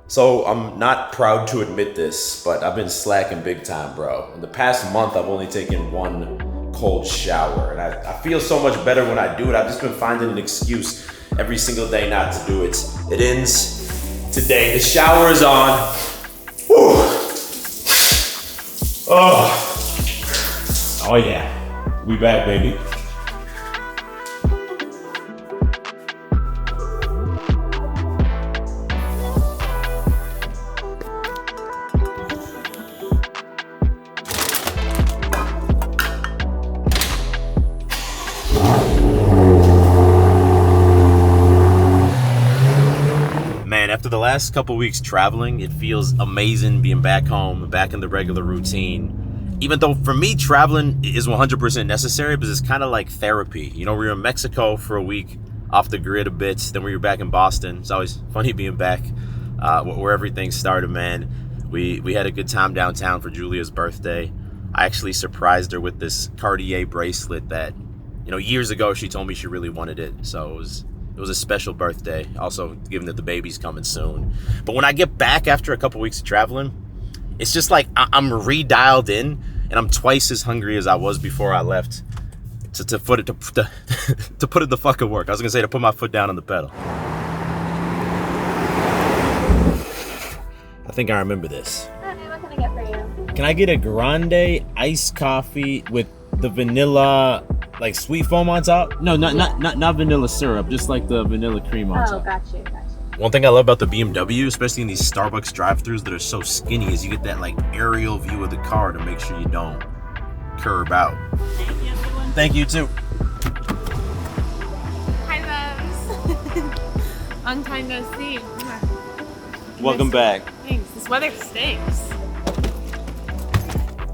So I'm not proud to admit this, but I've been slacking big time, bro. In the past month, I've only taken one cold shower, and I feel so much better when I do it. I've just been finding an excuse every single day not to do it. It ends today. The shower is on. Whew. Oh yeah, we back, baby. Man, after the last couple weeks traveling, it feels amazing being back home, back in the regular routine. Even though for me, traveling is 100% necessary because it's kind of like therapy. You know, we were in Mexico for a week, off the grid a bit. Then we were back in Boston. It's always funny being back where everything started, man. We had a good time downtown for Julia's birthday. I actually surprised her with this Cartier bracelet that, you know, years ago she told me she really wanted it. So it was a special birthday, also given that the baby's coming soon. But when I get back after a couple weeks of traveling, it's just like I'm redialed in and I'm twice as hungry as I was before I left to put it the fucking work. I was gonna say to put my foot down on the pedal. I think I remember this. Hi, what can I get for you? Can I get a grande iced coffee with the vanilla, like sweet foam on top? No, not vanilla syrup, just like the vanilla cream on top. Oh, got you. One thing I love about the BMW, especially in these Starbucks drive-thrus that are so skinny, is you get that like aerial view of the car to make sure you don't curb out. Thank you too. Hi, loves. Long time no see. Welcome back. Thanks. This weather stinks.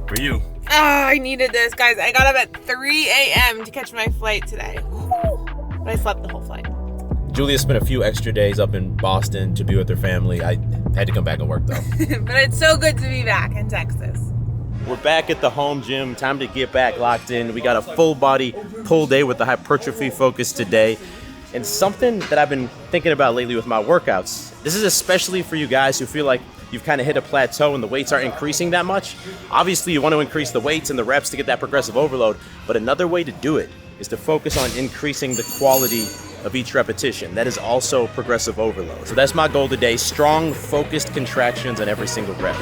For you. Oh, I needed this, guys. I got up at 3 a.m. to catch my flight today. Woo. But I slept the whole flight. Julia spent a few extra days up in Boston to be with her family. I had to come back and work though. But it's so good to be back in Texas. We're back at the home gym. Time to get back locked in. We got a full body pull day with the hypertrophy focus today. And something that I've been thinking about lately with my workouts, this is especially for you guys who feel like you've kind of hit a plateau and the weights aren't increasing that much. Obviously, you want to increase the weights and the reps to get that progressive overload. But another way to do it is to focus on increasing the quality of each repetition. That is also progressive overload. So that's my goal today. Strong, focused contractions on every single rep.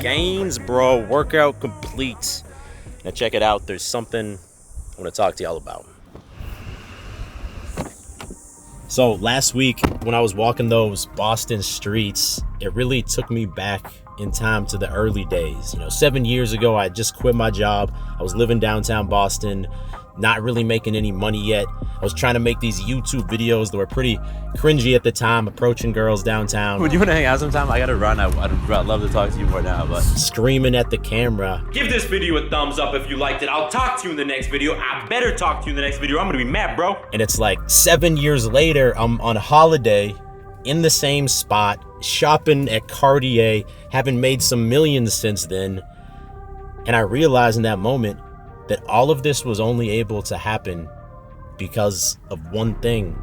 Gains, bro. Workout complete. Now check it out. There's something I want to talk to y'all about. So last week when I was walking those Boston streets, it really took me back in time to the early days. You know, 7 years ago, I just quit my job. I was living downtown Boston, not really making any money yet. I was trying to make these YouTube videos that were pretty cringy at the time, approaching girls downtown. Would you want to hang out sometime? I gotta run. I'd love to talk to you more now, but screaming at the camera. Give this video a thumbs up if you liked it. I'll talk to you in the next video. I better talk to you in the next video. I'm gonna be mad, bro. And it's like 7 years later, I'm on a holiday in the same spot, shopping at Cartier, having made some millions since then. And I realized in that moment that all of this was only able to happen because of one thing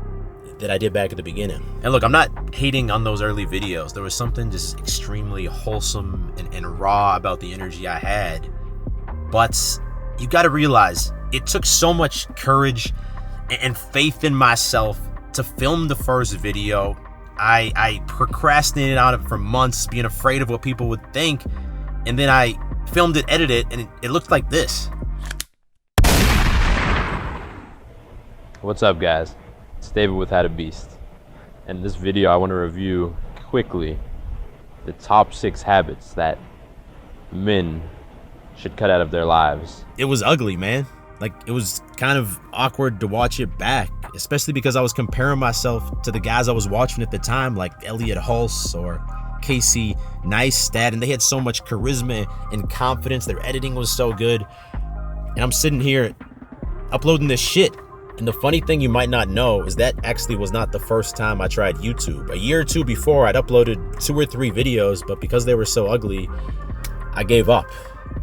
that I did back at the beginning. And look, I'm not hating on those early videos. There was something just extremely wholesome and raw about the energy I had. But you gotta realize, it took so much courage and faith in myself to film the first video. I procrastinated on it for months, being afraid of what people would think. And then I filmed it, edited it, and it looked like this. What's up, guys? It's David with How to Beast. And in this video, I want to review quickly the top 6 habits that men should cut out of their lives. It was ugly, man. Like, it was kind of awkward to watch it back, especially because I was comparing myself to the guys I was watching at the time, like Elliot Hulse or Casey Neistat, and they had so much charisma and confidence. Their editing was so good. And I'm sitting here uploading this shit. And the funny thing you might not know is that actually was not the first time I tried YouTube. A year or two before, I'd uploaded 2 or 3 videos, but because they were so ugly, I gave up.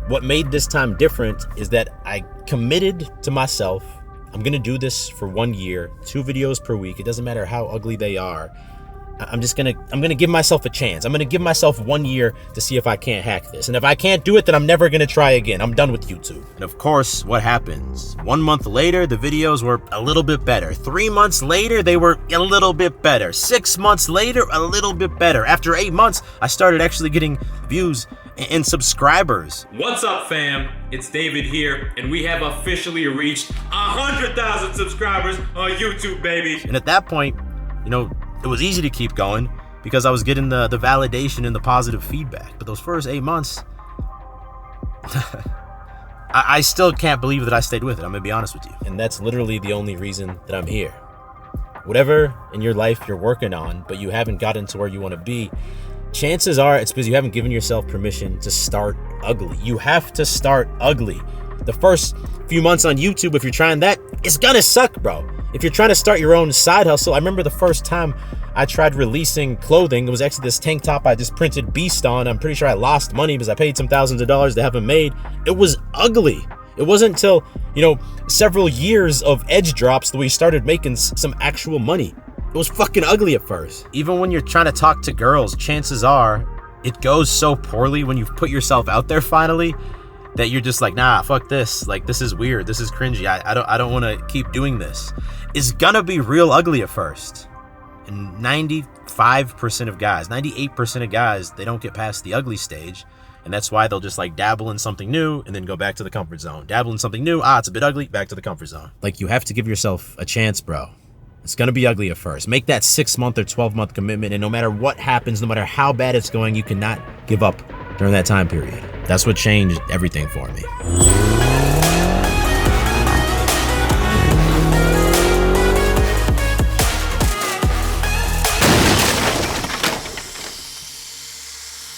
What made this time different is that I committed to myself. I'm gonna do this for 1 year, 2 videos per week. It doesn't matter how ugly they are. I'm gonna give myself a chance. I'm gonna give myself 1 year to see if I can't hack this. And if I can't do it, then I'm never gonna try again. I'm done with YouTube. And of course, what happens? 1 month later, the videos were a little bit better. 3 months later, they were a little bit better. 6 months later, a little bit better. After 8 months, I started actually getting views and subscribers. What's up, fam? It's David here, and we have officially reached 100,000 subscribers on YouTube, baby. And at that point, you know, it was easy to keep going because I was getting the validation and the positive feedback. But those first 8 months, I still can't believe that I stayed with it. I'm gonna be honest with you. And that's literally the only reason that I'm here. Whatever in your life you're working on, but you haven't gotten to where you want to be, chances are it's because you haven't given yourself permission to start ugly. You have to start ugly. The first few months on YouTube, if you're trying that, it's gonna suck, bro. If you're trying to start your own side hustle, I remember the first time I tried releasing clothing, it was actually this tank top I just printed Beast on. I'm pretty sure I lost money because I paid some thousands of dollars to have them made. It was ugly. It wasn't until, you know, several years of edge drops that we started making some actual money. It was fucking ugly at first. Even when you're trying to talk to girls, chances are it goes so poorly when you've put yourself out there finally that you're just like, nah, fuck this. Like, this is weird. This is cringy. I don't want to keep doing this. It's gonna be real ugly at first. And 95% of guys, 98% of guys, they don't get past the ugly stage. And that's why they'll just like dabble in something new and then go back to the comfort zone. Dabble in something new. It's a bit ugly. Back to the comfort zone. Like, you have to give yourself a chance, bro. It's gonna be ugly at first. Make that 6-month or 12-month commitment, and no matter what happens, no matter how bad it's going, you cannot give up during that time period. That's what changed everything for me.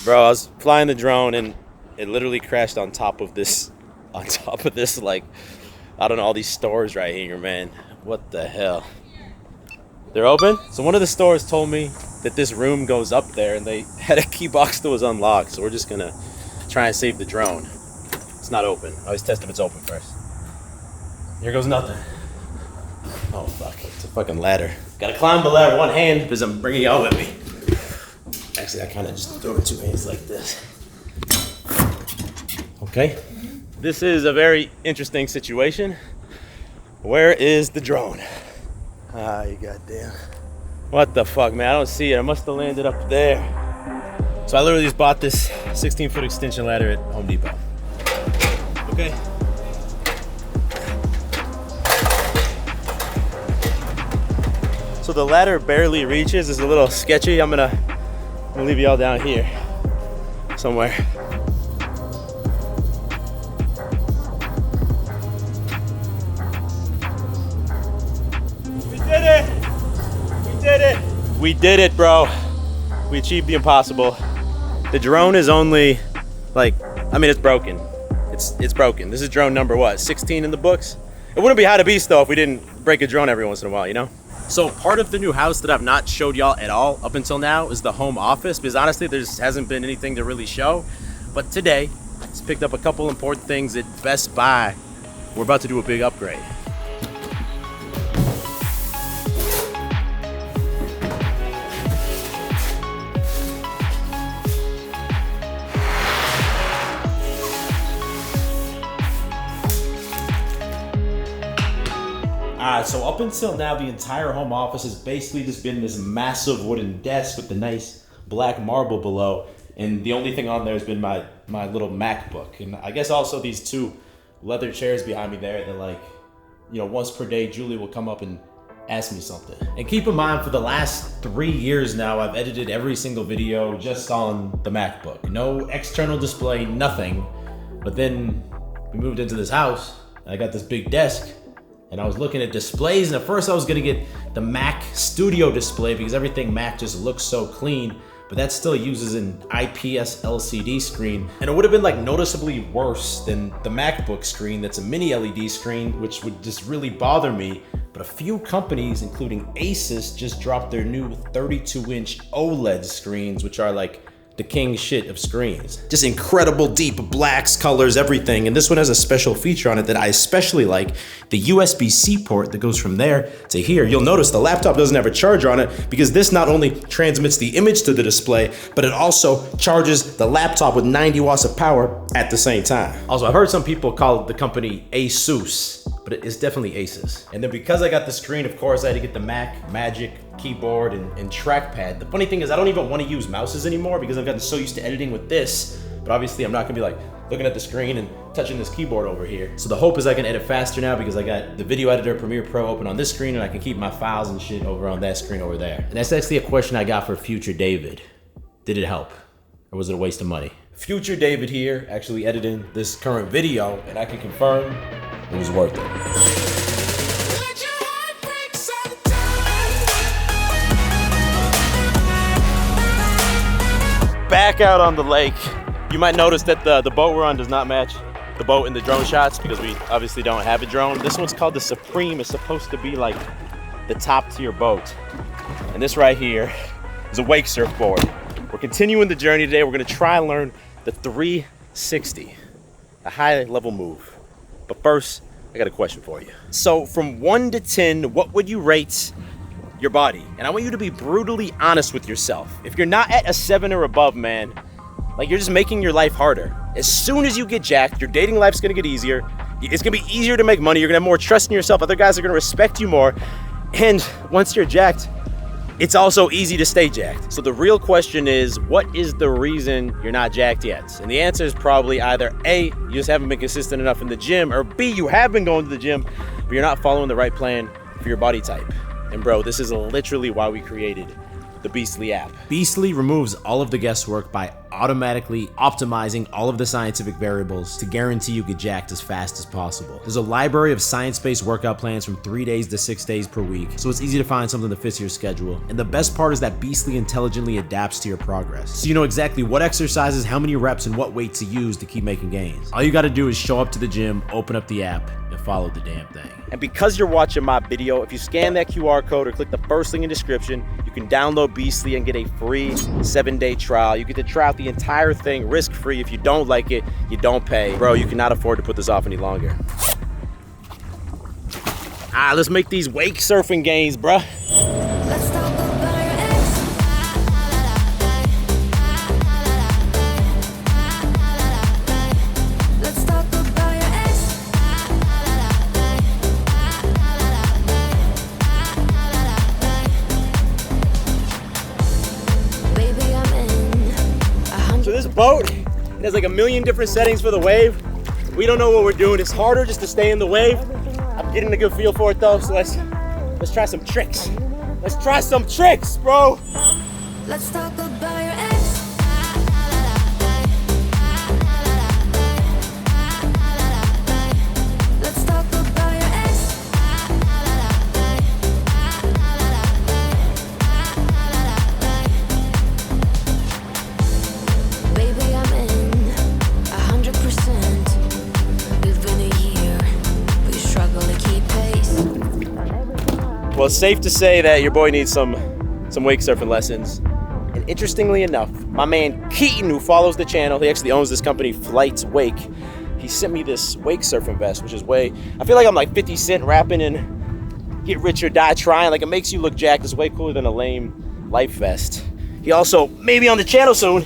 Bro, I was flying the drone and it literally crashed on top of this, like, I don't know, all these stores right here, man. What the hell? They're open? So one of the stores told me that this room goes up there and they had a key box that was unlocked. So we're just gonna try and save the drone. It's not open. I always test if it's open first. Here goes nothing. Oh, fuck. It's a fucking ladder. Gotta climb the ladder one hand because I'm bringing y'all with me. Actually, I kind of just throw it 2 hands like this. Okay. This is a very interesting situation. Where is the drone? You goddamn. What the fuck, man? I don't see it. I must have landed up there. So I literally just bought this 16-foot extension ladder at Home Depot. Okay. So the ladder barely reaches. It's a little sketchy. I'm gonna leave y'all down here somewhere. We did it! We did it! We did it, bro. We achieved the impossible. The drone is only, like, I mean, it's broken. It's broken. This is drone number what, 16 in the books? It wouldn't be How to Beast though if we didn't break a drone every once in a while, you know? So part of the new house that I've not showed y'all at all up until now is the home office, because honestly there hasn't been anything to really show. But today, it's picked up a couple important things at Best Buy. We're about to do a big upgrade. Alright, so up until now, the entire home office has basically just been this massive wooden desk with the nice black marble below, and the only thing on there has been my little MacBook. And I guess also these 2 leather chairs behind me there that, like, you know, once per day, Julie will come up and ask me something. And keep in mind, for the last 3 years now, I've edited every single video just on the MacBook. No external display, nothing. But then we moved into this house, and I got this big desk, and I was looking at displays, and at first I was gonna get the Mac Studio display because everything Mac just looks so clean, but that still uses an IPS LCD screen. And it would have been like noticeably worse than the MacBook screen that's a mini LED screen, which would just really bother me. But a few companies, including Asus, just dropped their new 32-inch OLED screens, which are like the king shit of screens. Just incredible deep blacks, colors, everything. And this one has a special feature on it that I especially like, the USB-C port that goes from there to here. You'll notice the laptop doesn't have a charger on it because this not only transmits the image to the display, but it also charges the laptop with 90 watts of power at the same time. Also, I've heard some people call the company Asus, but it's definitely Asus. And then because I got the screen, of course, I had to get the Mac Magic keyboard and trackpad. The funny thing is I don't even want to use mouses anymore because I've gotten so used to editing with this, but obviously I'm not gonna be like looking at the screen and touching this keyboard over here. So the hope is I can edit faster now because I got the video editor Premiere Pro open on this screen and I can keep my files and shit over on that screen over there. And that's actually a question I got for future David. Did it help? Or was it a waste of money? Future David here, actually editing this current video, and I can confirm it was worth it. Back out on the lake. You might notice that the boat we're on does not match the boat in the drone shots because we obviously don't have a drone. This one's called the Supreme. It's supposed to be like the top tier boat. And this right here is a wake surfboard. We're continuing the journey today. We're gonna try and learn the 360, a high level move. But first, I got a question for you. So from 1 to 10, what would you rate your body? And I want you to be brutally honest with yourself. If you're not at a 7 or above, man, like you're just making your life harder. As soon as you get jacked, your dating life's gonna get easier. It's gonna be easier to make money. You're gonna have more trust in yourself. Other guys are gonna respect you more. And once you're jacked, it's also easy to stay jacked. So the real question is, what is the reason you're not jacked yet? And the answer is probably either A, you just haven't been consistent enough in the gym, or B, you have been going to the gym, but you're not following the right plan for your body type. And bro, this is literally why we created the Beastly app. Beastly removes all of the guesswork by automatically optimizing all of the scientific variables to guarantee you get jacked as fast as possible. There's a library of science-based workout plans from 3 days to 6 days per week, so it's easy to find something that fits your schedule. And the best part is that Beastly intelligently adapts to your progress. So you know exactly what exercises, how many reps, and what weight to use to keep making gains. All you gotta do is show up to the gym, open up the app, and follow the damn thing. And because you're watching my video, if you scan that QR code or click the first link in the description, you can download Beastly and get a free 7-day trial. You get to try out the entire thing risk-free. If you don't like it, you don't pay. Bro, you cannot afford to put this off any longer. Let's make these wake surfing gains, bruh. Boat, it has like a million different settings for the wave. We don't know what we're doing. It's harder just to stay in the wave. I'm getting a good feel for it though, so let's try some tricks. Let's try some tricks, bro. Let's talk about your ex. Let's talk about your ex. Baby, I'm in 100%. We've been a year. We struggle to keep pace. Well, it's safe to say that your boy needs some wake surfing lessons. And interestingly enough, my man Keaton, who follows the channel, he actually owns this company, Flights Wake. He sent me this wake surfing vest, which is I feel like I'm like 50 Cent rapping and get rich or die trying. Like, it makes you look jacked. It's way cooler than a lame life vest. He also, maybe on the channel soon,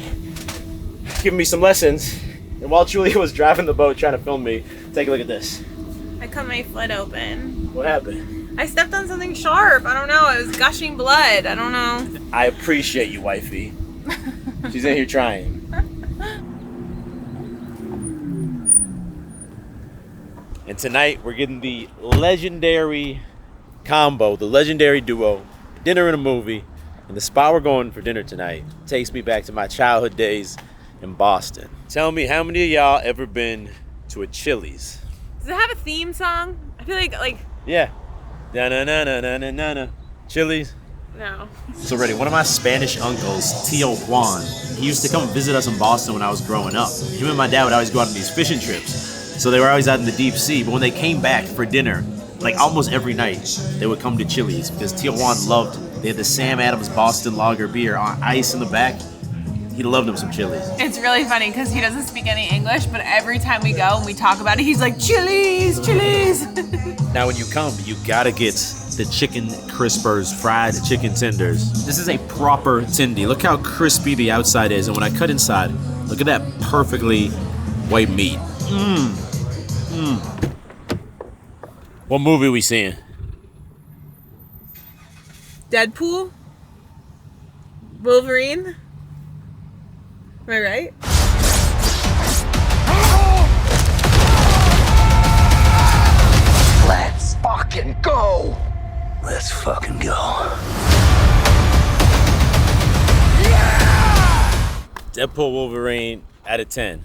giving me some lessons. And while Julia was driving the boat trying to film me, take a look at this. I cut my foot open. What happened? I stepped on something sharp. I don't know. It was gushing blood. I don't know. I appreciate you, wifey. She's in here trying. And tonight we're getting the legendary combo, the legendary duo, dinner and a movie, and the spot we're going for dinner tonight takes me back to my childhood days in Boston. Tell me, how many of y'all ever been to a Chili's? Does it have a theme song? I feel like Yeah. Da-na-na-na-na-na-na. Chili's. no. So ready, one of my Spanish uncles, Tio Juan, he used to come visit us in Boston when I was growing up. Him and my dad would always go out on these fishing trips. So they were always out in the deep sea. But when they came back for dinner, like almost every night, they would come to Chili's because Tio Juan loved, they had the Sam Adams Boston Lager beer on ice in the back. He loved them some Chili's. It's really funny because he doesn't speak any English, but every time we go and we talk about it, he's like, Chili's, Chili's. Now when you come, you gotta get The chicken crispers, fried chicken tenders. This is a proper tindy. Look how crispy the outside is, and when I cut inside, look at that perfectly white meat. What movie we seeing? Deadpool? Wolverine? Am I right? Let's fucking go! Let's fucking go. Deadpool, Wolverine, out of 10.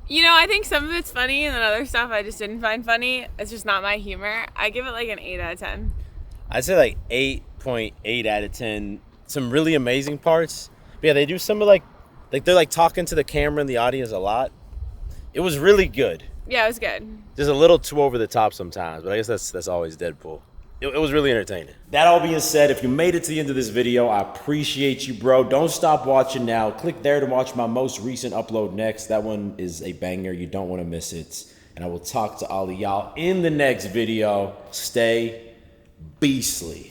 You know, I think some of it's funny and then other stuff I just didn't find funny. It's just not my humor. I give it like an 8 out of 10. I'd say like 8.8 out of 10. Some really amazing parts. But yeah, they do some of like they're like talking to the camera and the audience a lot. It was really good. Yeah, it was good. Just a little too over the top sometimes, but I guess that's always Deadpool. It was really entertaining. That all being said, if you made it to the end of this video, I appreciate you, bro. Don't stop watching now. Click there to watch my most recent upload next. That one is a banger. You don't want to miss it. And I will talk to all of y'all in the next video. Stay beastly.